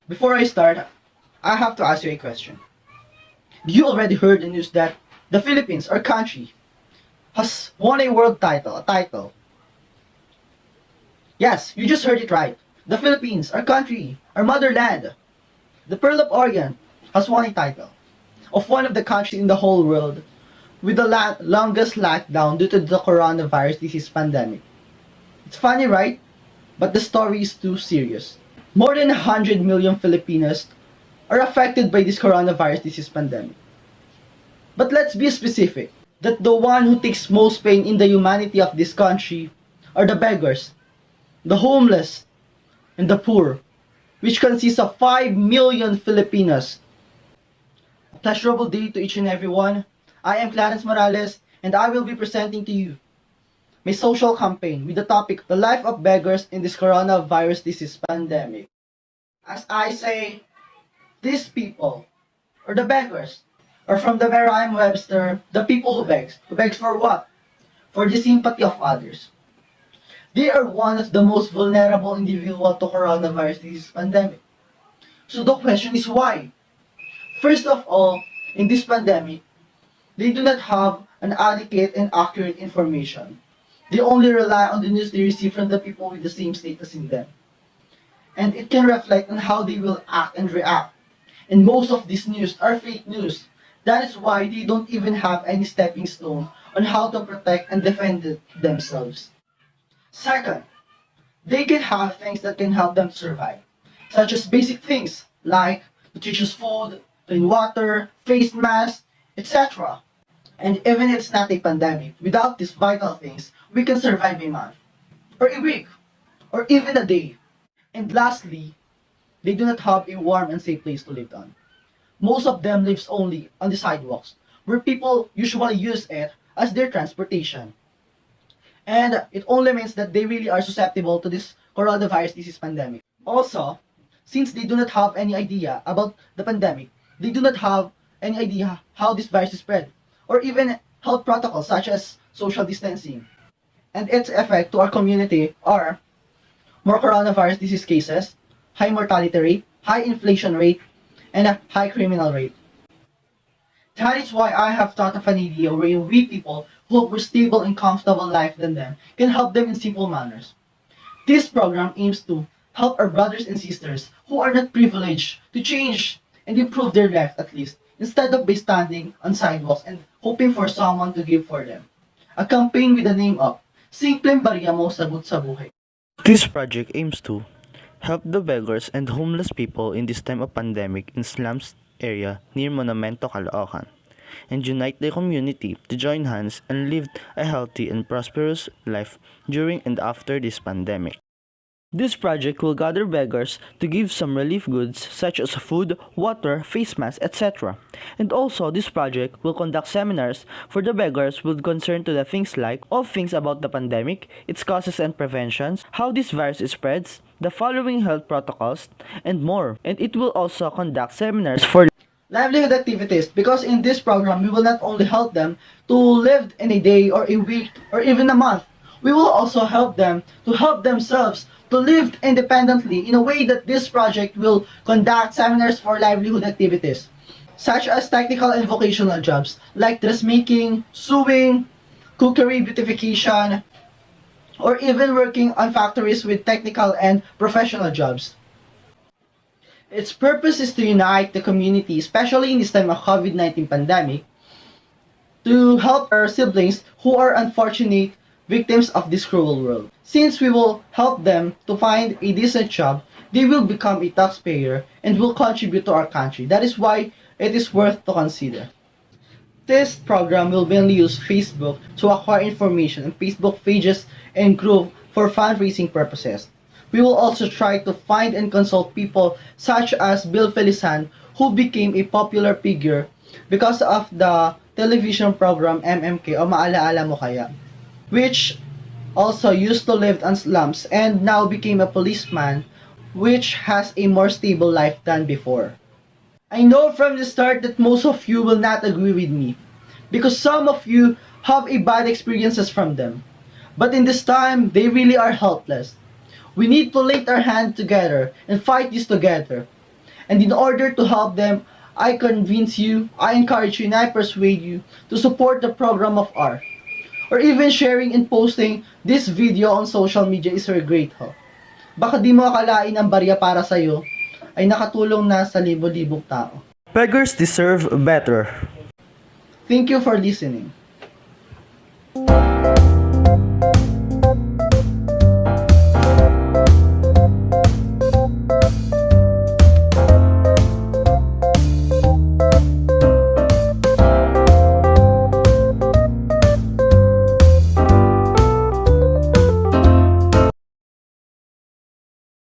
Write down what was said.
Before I start, I have to ask you a question. You already heard the news that the Philippines, our country, has won a world title, a title. Yes, you just heard it right. The Philippines, our country, our motherland, the Pearl of Orient, has won a title of one of the countries in the whole world with the longest lockdown due to the coronavirus disease pandemic. It's funny, right? But the story is too serious. More than 100 million Filipinos are affected by this coronavirus disease pandemic. But let's be specific that the one who takes most pain in the humanity of this country are the beggars, the homeless, and the poor, which consists of 5 million Filipinos. A pleasurable day to each and every one. I am Clarence Morales, and I will be presenting to you my social campaign with the topic, The Life of Beggars in this Coronavirus Disease Pandemic. As I say, these people, or the beggars, are from the Merriam-Webster, the people who begs. Who begs for what? For the sympathy of others. They are one of the most vulnerable individuals to coronavirus disease pandemic. So the question is why? First of all, in this pandemic, they do not have an adequate and accurate information. They only rely on the news they receive from the people with the same status in them. And it can reflect on how they will act and react. And most of these news are fake news. That is why they don't even have any stepping stone on how to protect and defend themselves. Second, they can have things that can help them survive, such as basic things like nutritious food, clean water, face masks, etc. And even if it's not a pandemic, without these vital things, we can survive a month, or a week, or even a day. And lastly, they do not have a warm and safe place to live on. Most of them lives only on the sidewalks, where people usually use it as their transportation. And it only means that they really are susceptible to this coronavirus disease pandemic. Also, since they do not have any idea about the pandemic, they do not have any idea how this virus is spread, or even health protocols such as social distancing. And its effect to our community are more coronavirus disease cases, high mortality rate, high inflation rate, and a high criminal rate. That is why I have thought of an idea where we people who have a stable and comfortable life than them can help them in simple manners. This program aims to help our brothers and sisters who are not privileged to change and improve their life at least, instead of by standing on sidewalks and hoping for someone to give for them. A campaign with the name of Simpleng Barya Mo Sagot sa Buhay. This project aims to help the beggars and homeless people in this time of pandemic in slums area near Monumento, Caloocan, and unite the community to join hands and live a healthy and prosperous life during and after this pandemic. This project will gather beggars to give some relief goods such as food, water, face masks, etc. And also, this project will conduct seminars for the beggars with concern to the things like all things about the pandemic, its causes and preventions, how this virus spreads, the following health protocols, and more. And it will also conduct seminars for Livelihood activities, because in this program we will not only help them to live in a day or a week or even a month, we will also help them to help themselves to live independently in a way that this project will conduct seminars for livelihood activities, such as technical and vocational jobs like dressmaking, sewing, cookery, beautification, or even working on factories with technical and professional jobs. Its purpose is to unite the community, especially in this time of COVID-19 pandemic, to help our siblings who are unfortunate victims of this cruel world. Since we will help them to find a decent job, they will become a taxpayer and will contribute to our country. That is why it is worth to consider. This program will mainly use Facebook to acquire information on Facebook pages and group for fundraising purposes. We will also try to find and consult people such as Bill Felizan, who became a popular figure because of the television program MMK o Maalaala Mo Kaya, which also used to live in slums and now became a policeman, which has a more stable life than before. I know from the start that most of you will not agree with me, because some of you have a bad experiences from them. But in this time, they really are helpless. We need to link our hands together and fight this together. And in order to help them, I convince you, I encourage you, and I persuade you to support the program of R. Or even sharing and posting this video on social media is your great help. Baka di mo akalain ang barya para sa'yo ay nakatulong na sa libo-libong tao. Beggars deserve better. Thank you for listening.